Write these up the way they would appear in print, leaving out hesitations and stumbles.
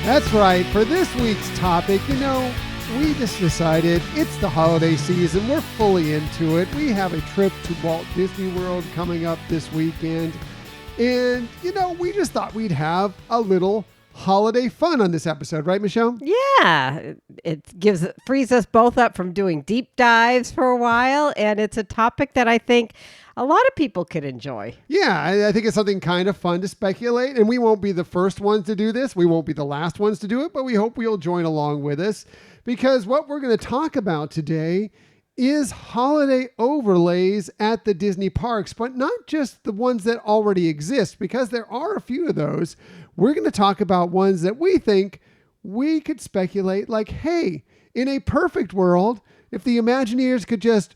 That's right. For this week's topic, we just decided it's the holiday season. We're fully into it. We have a trip to Walt Disney World coming up this weekend. And, we just thought we'd have a little holiday fun on this episode. Right, Michelle? Yeah. It frees us both up from doing deep dives for a while. And it's a topic that I think a lot of people could enjoy. Yeah, I think it's something kind of fun to speculate. And we won't be the first ones to do this. We won't be the last ones to do it. But we hope you'll join along with us. Because what we're going to talk about today is holiday overlays at the Disney parks, but not just the ones that already exist, because there are a few of those. We're going to talk about ones that we think we could speculate like, hey, in a perfect world, if the Imagineers could just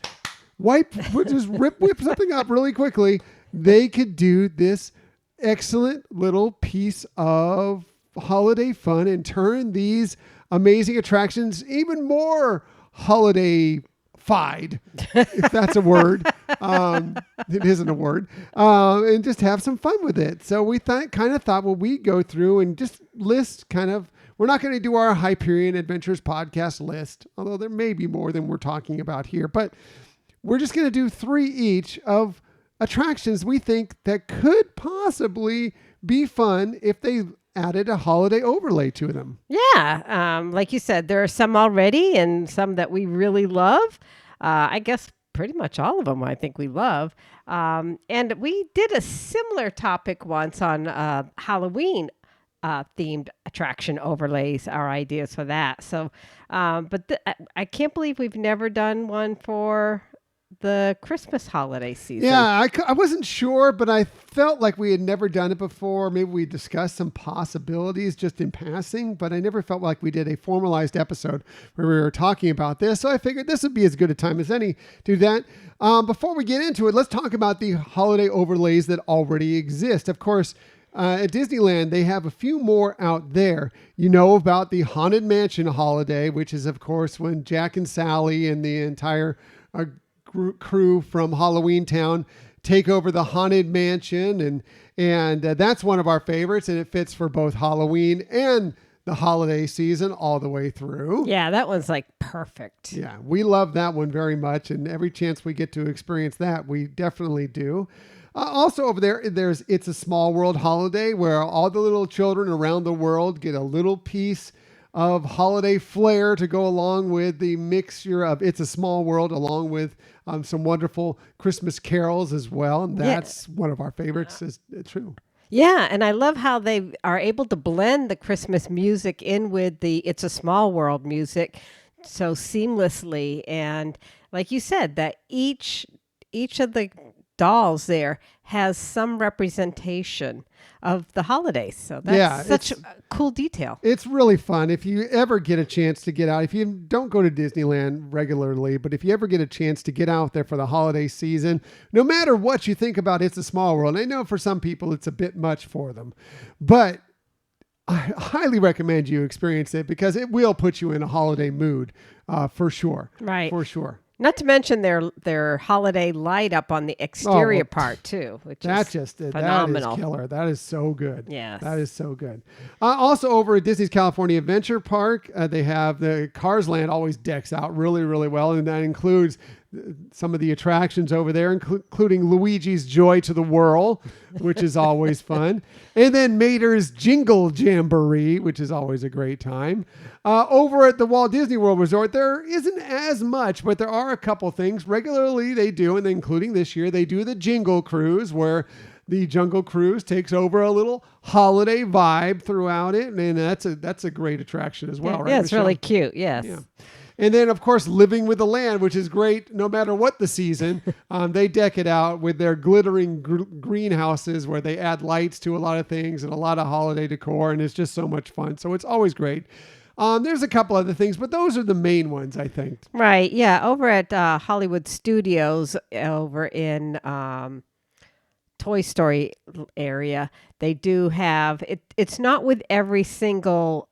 whip something up really quickly, they could do this excellent little piece of holiday fun and turn these amazing attractions even more holiday-fied, if that's a word. It isn't a word. And just have some fun with it. So we thought, well, we go through and just list we're not going to do our Hyperion Adventures podcast list, although there may be more than we're talking about here. But we're just going to do 3 each of attractions we think that could possibly be fun if they added a holiday overlay to them. Yeah. Like you said, there are some already and some that we really love. I guess pretty much all of them I think we love. And we did a similar topic once on Halloween themed attraction overlays, our ideas for that. So, but I can't believe we've never done one for the Christmas holiday season. Yeah, I wasn't sure, but I felt like we had never done it before. Maybe we discussed some possibilities just in passing, but I never felt like we did a formalized episode where we were talking about this. So I figured this would be as good a time as any to do that. Before we get into it, let's talk about the holiday overlays that already exist. Of course, at Disneyland, they have a few more out there. You know about the Haunted Mansion holiday, which is, of course, when Jack and Sally and the entire crew from Halloween Town take over the Haunted Mansion, and that's one of our favorites, and it fits for both Halloween and the holiday season all the way through. Yeah, that one's like perfect. Yeah, we love that one very much, and every chance we get to experience that, we definitely do. Also over there's It's a Small World holiday, where all the little children around the world get a little piece of holiday flair to go along with the mixture of It's a Small World, along with some wonderful Christmas carols as well. And that's one of our favorites, is true. Yeah, and I love how they are able to blend the Christmas music in with the It's a Small World music so seamlessly. And like you said, that each of the dolls there has some representation of the holidays. So that's such a cool detail. It's really fun. If you ever get a chance to get out, if you don't go to Disneyland regularly, but if you ever get a chance to get out there for the holiday season, no matter what you think about It's a Small World, I know for some people it's a bit much for them, but I highly recommend you experience it, because it will put you in a holiday mood for sure. Right. For sure. Not to mention their holiday light up on the exterior part too, which is phenomenal. That is killer. That is so good. Yes. That is so good. Also over at Disney's California Adventure Park, they have the Cars Land always decks out really, really well. And that includes some of the attractions over there, including Luigi's Joy to the Whirl, which is always fun. And then Mater's Jingle Jamboree, which is always a great time. Over at the Walt Disney World Resort, there isn't as much, but there are a couple things. Regularly they do, and including this year, they do the Jingle Cruise, where the Jungle Cruise takes over a little holiday vibe throughout it. And that's a great attraction as well, right? Yeah, it's Michelle? Really cute. Yes. Yeah. And then, of course, Living with the Land, which is great no matter what the season. They deck it out with their glittering greenhouses, where they add lights to a lot of things and a lot of holiday decor, and it's just so much fun. So it's always great. There's a couple other things, but those are the main ones, I think. Right. Yeah. Over at Hollywood Studios over in Toy Story area, they do have it. It's not with every single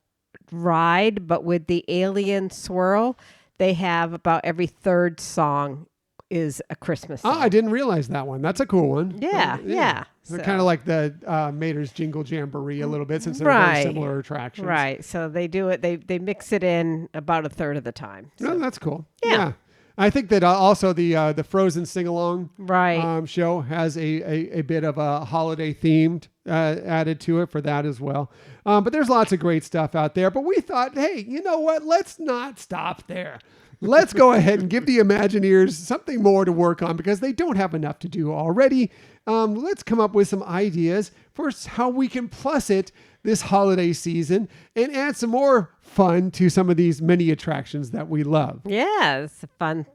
ride, but with the Alien Swirl, they have about every third song is a Christmas Oh, song. I didn't realize that one. That's a cool one. Yeah. So So- kind of like the Mater's Jingle Jamboree a little bit, since they're very similar attractions. Right. So they do it. They mix it in about a third of the time. So. No, that's cool. Yeah. I think that also the Frozen sing-along Right. show has a bit of a holiday themed added to it for that as well. But there's lots of great stuff out there. But we thought, hey, you know what? Let's not stop there. Let's go ahead and give the Imagineers something more to work on, because they don't have enough to do already. Let's come up with some ideas for how we can plus it this holiday season and add some more fun to some of these many attractions that we love. Yeah, it's a fun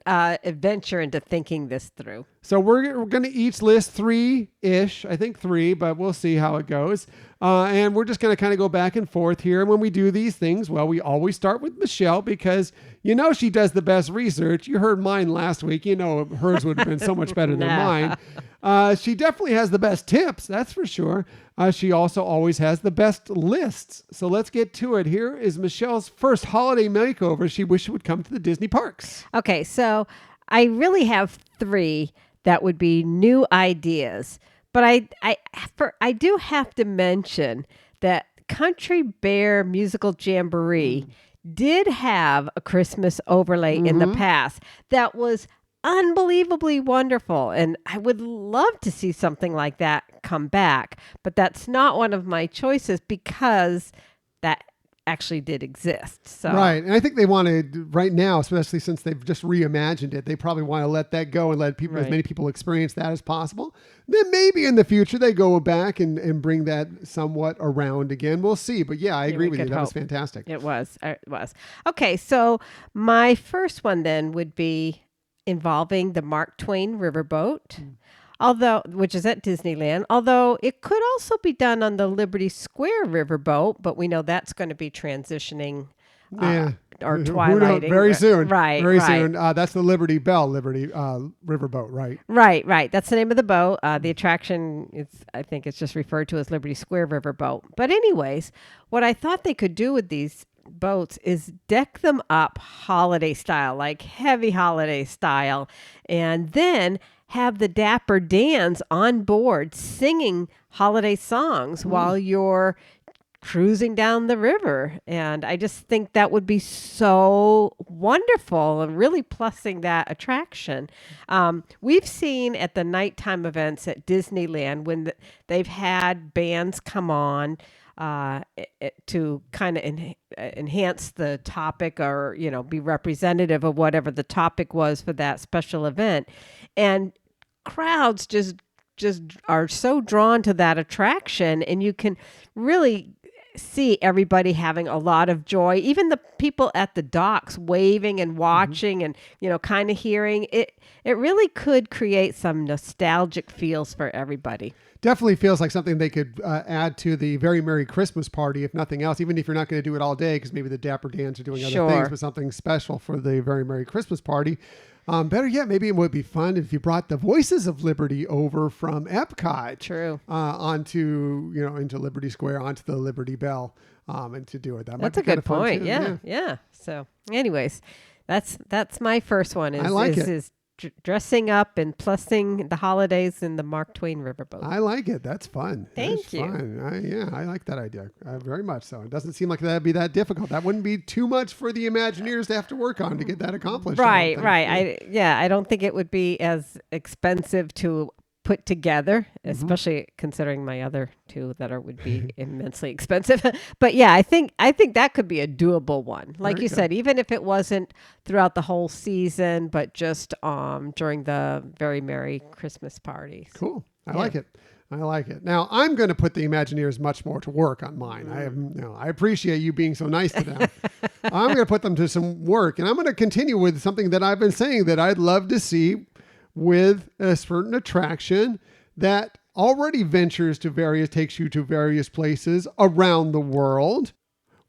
adventure into thinking this through. So we're going to each list 3-ish, I think 3, but we'll see how it goes. And we're just going to kind of go back and forth here. And when we do these things, well, we always start with Michelle, because you know she does the best research. You heard mine last week. You know hers would have been so much better than mine. She definitely has the best tips, that's for sure. She also always has the best lists. So let's get to it. Here is Michelle's first holiday makeover she wished would come to the Disney parks. Okay, so I really have 3 that would be new ideas. But I do have to mention that Country Bear Musical Jamboree did have a Christmas overlay in the past that was unbelievably wonderful. And I would love to see something like that come back. But that's not one of my choices, because that actually did exist. So Right. And I think they want to, right now, especially since they've just reimagined it, they probably want to let that go and let people, as many people experience that as possible. Then maybe in the future they go back and bring that somewhat around again. We'll see. But yeah, I agree with you. That was fantastic. It was. Okay, so my first one then would be involving the Mark Twain Riverboat. Which is at Disneyland, although it could also be done on the Liberty Square Riverboat, but we know that's going to be transitioning or twilighting. Very soon. Right. Very soon. That's the Liberty Riverboat, right? Right. That's the name of the boat. The attraction, I think it's just referred to as Liberty Square Riverboat. But anyways, what I thought they could do with these boats is deck them up holiday style, like heavy holiday style, and then have the Dapper Dans on board singing holiday songs while you're cruising down the river. And I just think that would be so wonderful and really plussing that attraction. We've seen at the nighttime events at Disneyland when they've had bands come on to kind of enhance the topic, or be representative of whatever the topic was for that special event, and crowds just are so drawn to that attraction, and you can really see everybody having a lot of joy, even the people at the docks waving and watching and kind of hearing it. It really could create some nostalgic feels for everybody. Definitely feels like something they could add to the Very Merry Christmas Party, if nothing else, even if you're not going to do it all day, because maybe the Dapper Dans are doing other things, but something special for the Very Merry Christmas Party. Better yet, maybe it would be fun if you brought the Voices of Liberty over from Epcot. True. Onto, into Liberty Square, onto the Liberty Bell, and to do it. That's a good point. Yeah. So anyways, that's my first one. I like it. Is dressing up and plussing the holidays in the Mark Twain Riverboat. I like it. That's fun. Thank you. Fun. I like that idea very much so. It doesn't seem like that'd be that difficult. That wouldn't be too much for the Imagineers to have to work on to get that accomplished. Right. I don't think it would be as expensive to put together, especially considering my other 2 that would be immensely expensive. But yeah, I think that could be a doable one. Like you said, even if it wasn't throughout the whole season, but just during the Very Merry Christmas parties. Cool. I like it. Now I'm going to put the Imagineers much more to work on mine. I appreciate you being so nice to them. I'm going to put them to some work, and I'm going to continue with something that I've been saying that I'd love to see with a certain attraction that already takes you to various places around the world.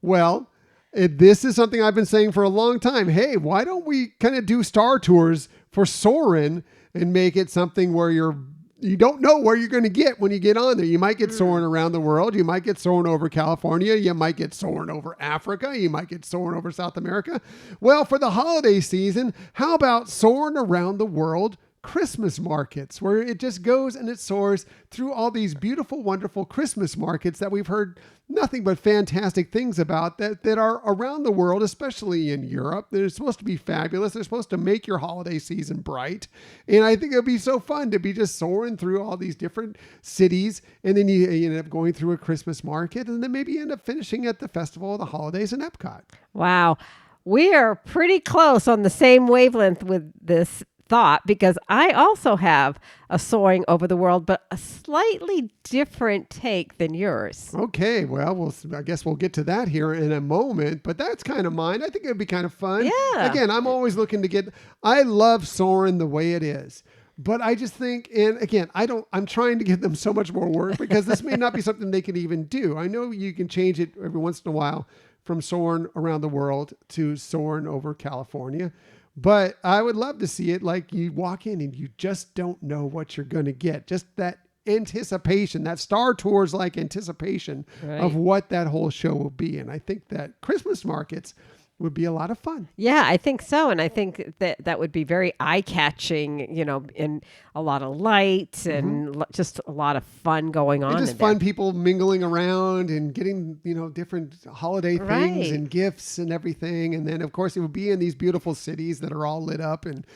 Well, this is something I've been saying for a long time. Hey, why don't we kind of do Star Tours for Soarin' and make it something where you're you don't know where you're going to get when you get on there. You might get soaring around the world. You might get soaring over California. You might get soaring over Africa. You might get soaring over South America. Well, for the holiday season, how about soaring around the world Christmas markets, where it just goes and it soars through all these beautiful, wonderful Christmas markets that we've heard nothing but fantastic things about that are around the world, especially in Europe. They're supposed to be fabulous. They're supposed to make your holiday season bright. And I think it'd be so fun to be just soaring through all these different cities. And then you end up going through a Christmas market, and then maybe you end up finishing at the Festival of the Holidays in Epcot. Wow. We are pretty close on the same wavelength with this thought, because I also have a soaring over the world, but a slightly different take than yours. Okay, well, I guess we'll get to that here in a moment, but that's kind of mine. I think it'd be kind of fun. Yeah. Again, I'm always looking to I love soaring the way it is. But I just think, and again, I'm trying to give them so much more work, because this may not be something they can even do. I know you can change it every once in a while from soaring around the world to soaring over California. But I would love to see it like you walk in and you just don't know what you're going to get. Just that anticipation, that Star Tours like anticipation of what that whole show will be. And I think that Christmas markets would be a lot of fun. Yeah, I think so. And I think that would be very eye-catching, and a lot of lights and just a lot of fun going on. And just fun people mingling around and getting, different holiday things and gifts and everything. And then, of course, it would be in these beautiful cities that are all lit up and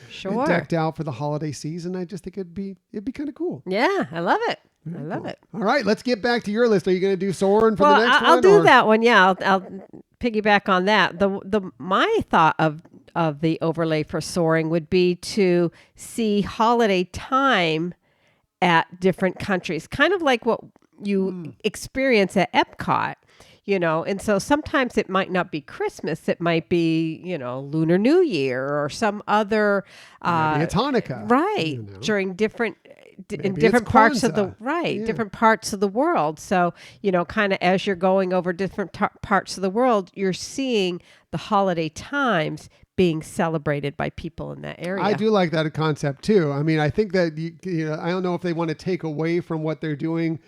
decked out for the holiday season. I just think it'd be kind of cool. Yeah, I love it. I love it. All right, let's get back to your list. Are you going to do soaring for the next one? I'll do that one. Yeah, I'll piggyback on that. My thought of the overlay for soaring would be to see holiday time at different countries, kind of like what you experience at Epcot. And so sometimes it might not be Christmas. It might be, Lunar New Year or some other maybe it's Hanukkah, right? During different in different parts of the different parts of the world. So kind of as you're going over different parts of the world, you're seeing the holiday times being celebrated by people in that area. I do like that concept too. I mean, I think that I don't know if they want to take away from what they're doing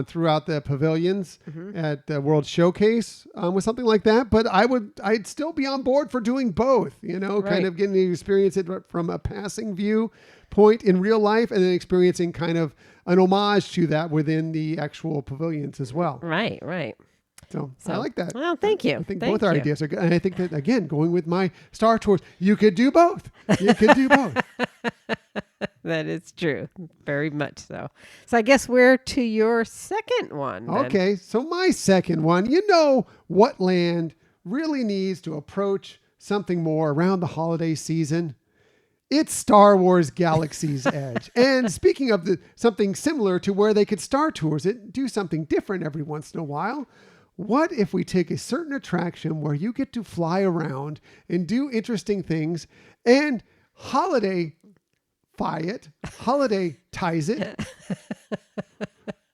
throughout the pavilions at the World Showcase with something like that. But I'd still be on board for doing both, kind of getting to experience it from a passing view point in real life and then experiencing kind of an homage to that within the actual pavilions as well. Right. So I like that. Well, thank you. I think both our ideas are good. And I think that, again, going with my Star Tours, you could do both. That is true. Very much so. So I guess we're to your second one. Then. Okay. So my second one, what land really needs to approach something more around the holiday season? It's Star Wars Galaxy's Edge. And speaking of something similar to where they could Star Tours it, do something different every once in a while. What if we take a certain attraction where you get to fly around and do interesting things and holiday ties it,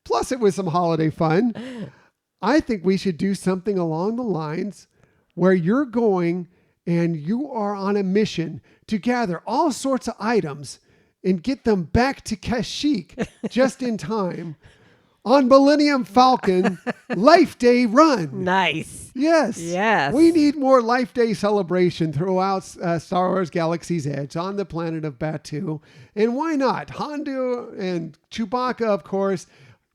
plus it was some holiday fun. I think we should do something along the lines where you're going and you are on a mission to gather all sorts of items and get them back to Kashyyyk just in time on Millennium Falcon Life Day Run. Nice. Yes. We need more Life Day celebration throughout Star Wars Galaxy's Edge on the planet of Batuu. And why not? Hondo and Chewbacca, of course.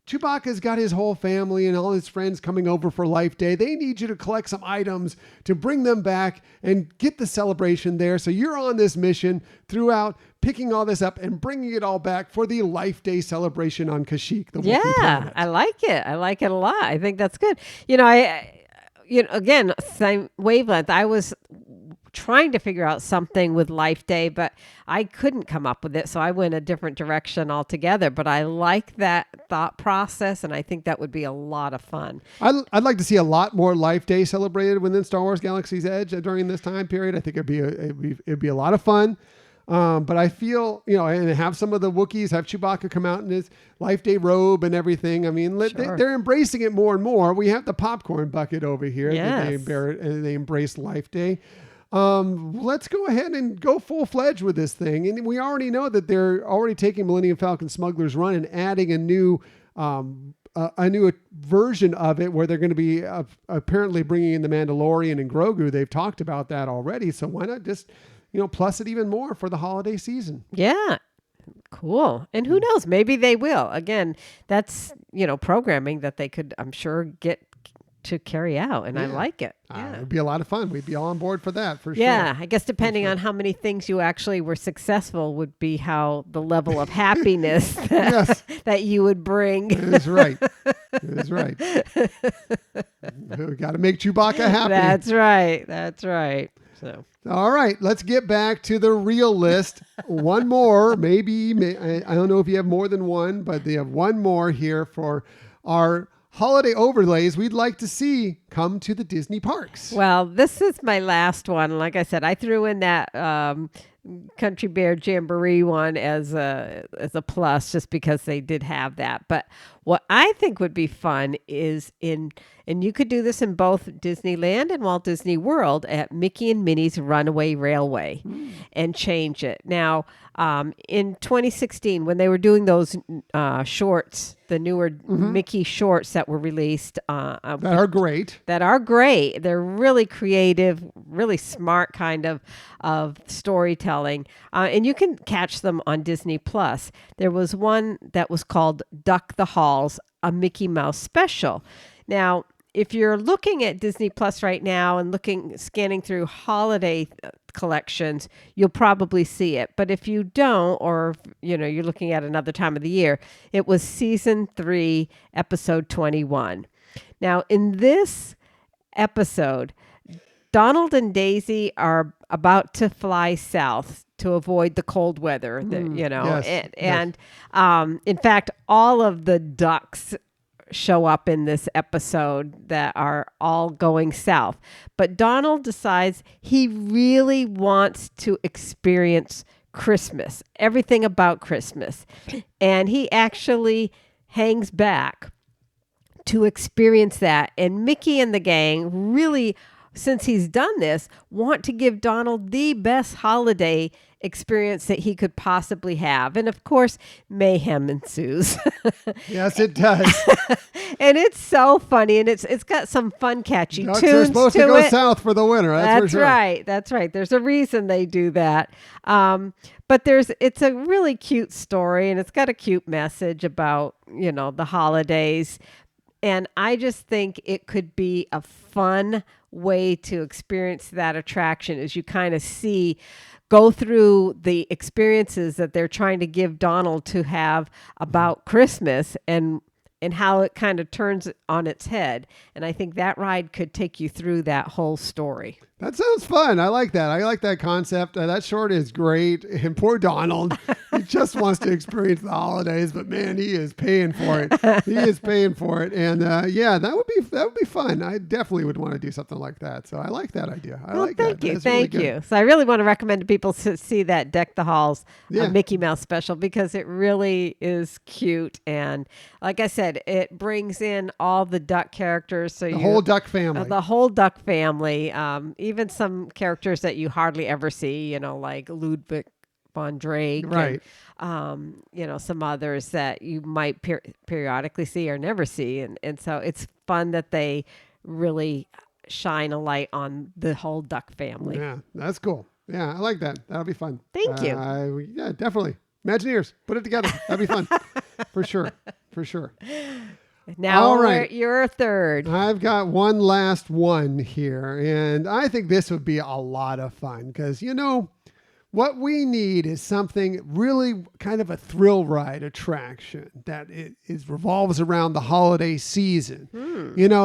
Chewbacca's got his whole family and all his friends coming over for Life Day. They need you to collect some items to bring them back and get the celebration there. So you're on this mission throughout, picking all this up and bringing it all back for the Life Day celebration on Kashyyyk. I like it. I like it a lot. I think that's good. Again, same wavelength. I was trying to figure out something with Life Day, but I couldn't come up with it. So I went a different direction altogether, but I like that thought process. And I think that would be a lot of fun. I'd like to see a lot more Life Day celebrated within Star Wars Galaxy's Edge during this time period. I think it'd be a lot of fun. But I feel, and have some of the Wookiees, have Chewbacca come out in his Life Day robe and everything. I mean, they're embracing it more and more. We have the popcorn bucket over here. Yes. They embrace Life Day. Let's go ahead and go full-fledged with this thing. And we already know that they're already taking Millennium Falcon Smuggler's Run and adding a new version of it where they're going to be apparently bringing in the Mandalorian and Grogu. They've talked about that already. So why not just, plus it even more for the holiday season? Yeah. Cool. And who knows? Maybe they will. Again, that's, programming that they could, I'm sure, get to carry out. And I like it. Yeah. It'd be a lot of fun. We'd be all on board for that, for sure. Yeah. I guess depending on how many things you actually were successful would be how the level of happiness that you would bring. It is right. It is right. We got to make Chewbacca happy. That's right. So. All right, let's get back to the real list. One more, maybe, I don't know if you have more than one, but they have one more here for our holiday overlays we'd like to see come to the Disney parks. Well, this is my last one. Like I said, I threw in that Country Bear Jamboree one as a plus just because they did have that. But what I think would be fun is and you could do this in both Disneyland and Walt Disney World at Mickey and Minnie's Runaway Railway and change it. Now, in 2016, when they were doing those shorts, the newer Mickey shorts that were released. That are great. They're really creative, really smart kind of storytelling. And you can catch them on Disney Plus. There was one that was called Duck the Halls, a Mickey Mouse special. Now, if you're looking at Disney Plus right now and scanning through holiday collections, you'll probably see it. But if you don't, or you're looking at another time of the year, it was season 3, episode 21. Now, in this episode, Donald and Daisy are about to fly south to avoid the cold weather, in fact, all of the ducks show up in this episode that are all going south. But Donald decides he really wants to experience Christmas, everything about Christmas. And he actually hangs back to experience that. And Mickey and the gang really, since he's done this, want to give Donald the best holiday experience that he could possibly have. And of course, mayhem ensues. Yes, it does. And it's so funny, and it's got some fun, catchy Ducks tunes are supposed to go south for the winter. That's for sure. Right. That's right. There's a reason they do that. But it's a really cute story, and it's got a cute message about, the holidays. And I just think it could be a fun way to experience that attraction as you kind of go through the experiences that they're trying to give Donald to have about Christmas and how it kind of turns on its head. And I think that ride could take you through that whole story. That sounds fun. I like that. I like that concept. That short is great. And poor Donald, he just wants to experience the holidays, but man, he is paying for it. He is paying for it. And that would be fun. I definitely would want to do something like that. So I like that idea. Thank you. So I really want to recommend to people to see that Deck the Halls Mickey Mouse special because it really is cute. And like I said, it brings in all the duck characters. So the whole duck family. The whole duck family. Even some characters that you hardly ever see, like Ludwig von Drake, right? And, some others that you might periodically see or never see, and so it's fun that they really shine a light on the whole duck family. Yeah, that's cool. Yeah, I like that. That'll be fun. Thank you. Yeah, definitely. Imagineers, put it together. That'd be fun. For sure. Now, all right. You're third. I've got one last one here, and I think this would be a lot of fun because, what we need is something really kind of a thrill ride attraction that revolves around the holiday season.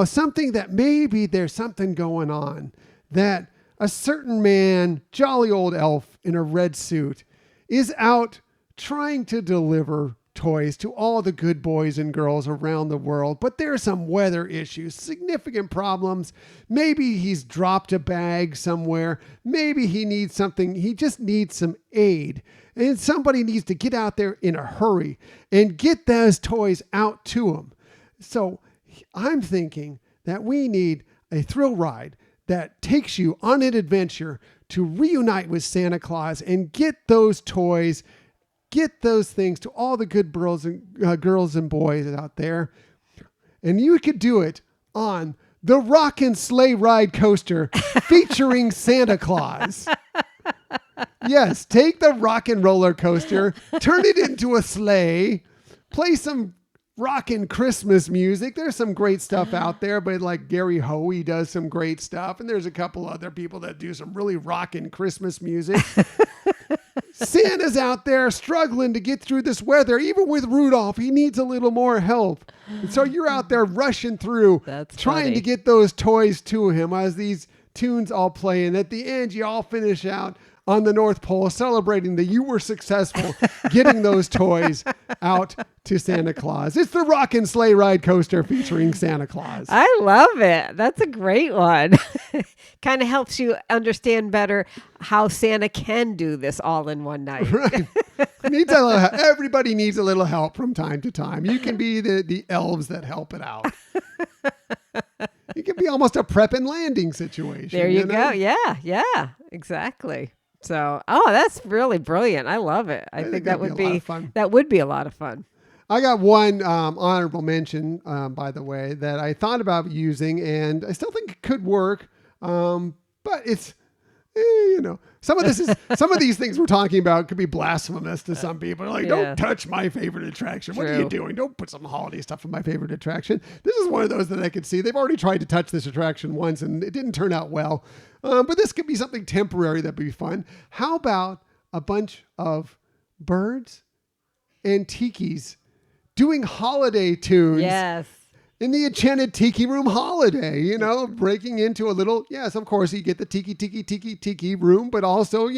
Something that maybe there's something going on that a certain man, jolly old elf in a red suit, is out trying to deliver toys to all the good boys and girls around the world, but there are some weather issues, significant problems. Maybe he's dropped a bag somewhere. Maybe he needs something. He just needs some aid. And somebody needs to get out there in a hurry and get those toys out to him. So I'm thinking that we need a thrill ride that takes you on an adventure to reunite with Santa Claus and get those toys, get those things to all the good girls and boys out there. And you could do it on the Rockin' Sleigh Ride Coaster featuring Santa Claus. Yes, take the rockin' roller coaster, turn it into a sleigh, play some rockin' Christmas music. There's some great stuff out there, but like Gary Hoey does some great stuff, and there's a couple other people that do some really rockin' Christmas music. Santa's out there struggling to get through this weather. Even with Rudolph, he needs a little more help. And so you're out there rushing through, trying to get those toys to him as these tunes all play. And at the end, you all finish out on the North Pole celebrating that you were successful getting those toys out to Santa Claus. It's the Rockin' Sleigh Ride Coaster featuring Santa Claus. I love it. That's a great one. Kind of helps you understand better how Santa can do this all in one night. Right. Everybody needs a little help from time to time. You can be the elves that help it out. It can be almost a prep and landing situation. There you go. Yeah, exactly. So, that's really brilliant. I love it. I think that would be a lot of fun. I got one honorable mention, by the way, that I thought about using, and I still think it could work. But it's, some of these things we're talking about could be blasphemous to some people. Like, don't touch my favorite attraction. What are you doing? Don't put some holiday stuff in my favorite attraction. This is one of those that I could see. They've already tried to touch this attraction once, and it didn't turn out well. But this could be something temporary that'd be fun. How about a bunch of birds and tikis doing holiday tunes? Yes. In the Enchanted Tiki Room holiday, breaking into a little, yes, of course, you get the tiki room, but also,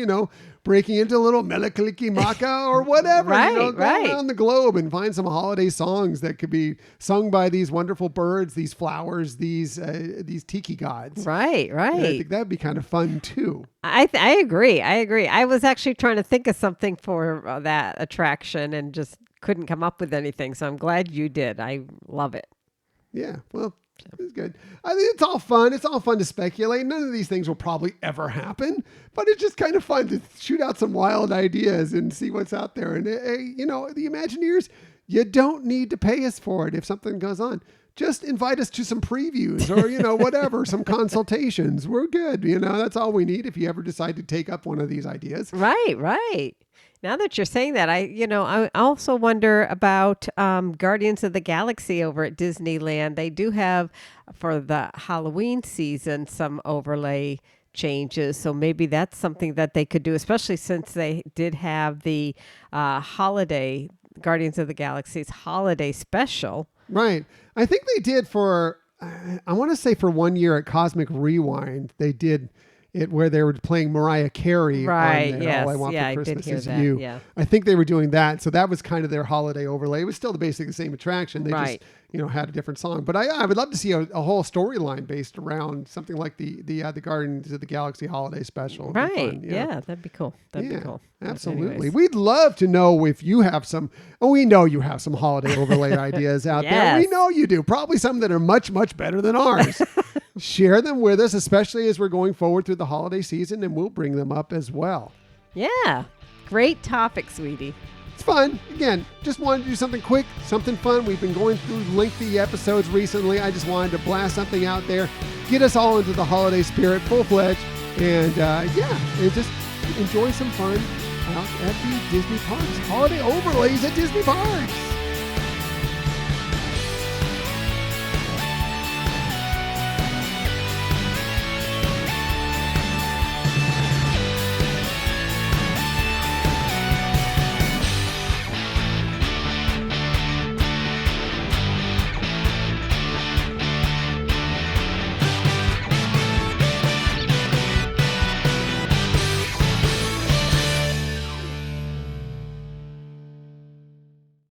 breaking into a little Melikalikimaka or whatever, go around the globe and find some holiday songs that could be sung by these wonderful birds, these flowers, these tiki gods. Right. And I think that'd be kind of fun too. I agree. I was actually trying to think of something for that attraction and just couldn't come up with anything. So I'm glad you did. I love it. Yeah, well, it's good. I think it's all fun. It's all fun to speculate. None of these things will probably ever happen, but it's just kind of fun to shoot out some wild ideas and see what's out there. And, the Imagineers, you don't need to pay us for it if something goes on. Just invite us to some previews or, whatever, some consultations. We're good. That's all we need if you ever decide to take up one of these ideas. Right. Now that you're saying that, I also wonder about Guardians of the Galaxy over at Disneyland. They do have, for the Halloween season, some overlay changes. So maybe that's something that they could do, especially since they did have the holiday, Guardians of the Galaxy's holiday special. Right. I think they did for 1 year at Cosmic Rewind. They did it where they were playing Mariah Carey. Right. On there. Yes. All I Want for Christmas I did hear is that. You. Yeah. I think they were doing that. So that was kind of their holiday overlay. It was still basically the same attraction. They just, had a different song. But I would love to see a whole storyline based around something like the Guardians of the Galaxy holiday special. Right. Fun, Yeah. That'd be cool. That'd be cool. Absolutely. We'd love to know if you have some, we know you have some holiday overlay ideas out there. We know you do. Probably some that are much, much better than ours. Share them with us, especially as we're going forward through the holiday season, and we'll bring them up as well. Yeah. Great topic, sweetie. It's fun. Again, just wanted to do something quick, something fun. We've been going through lengthy episodes recently. I just wanted to blast something out there, get us all into the holiday spirit full-fledged, and and just enjoy some fun out at the Disney parks. Holiday overlays at Disney parks.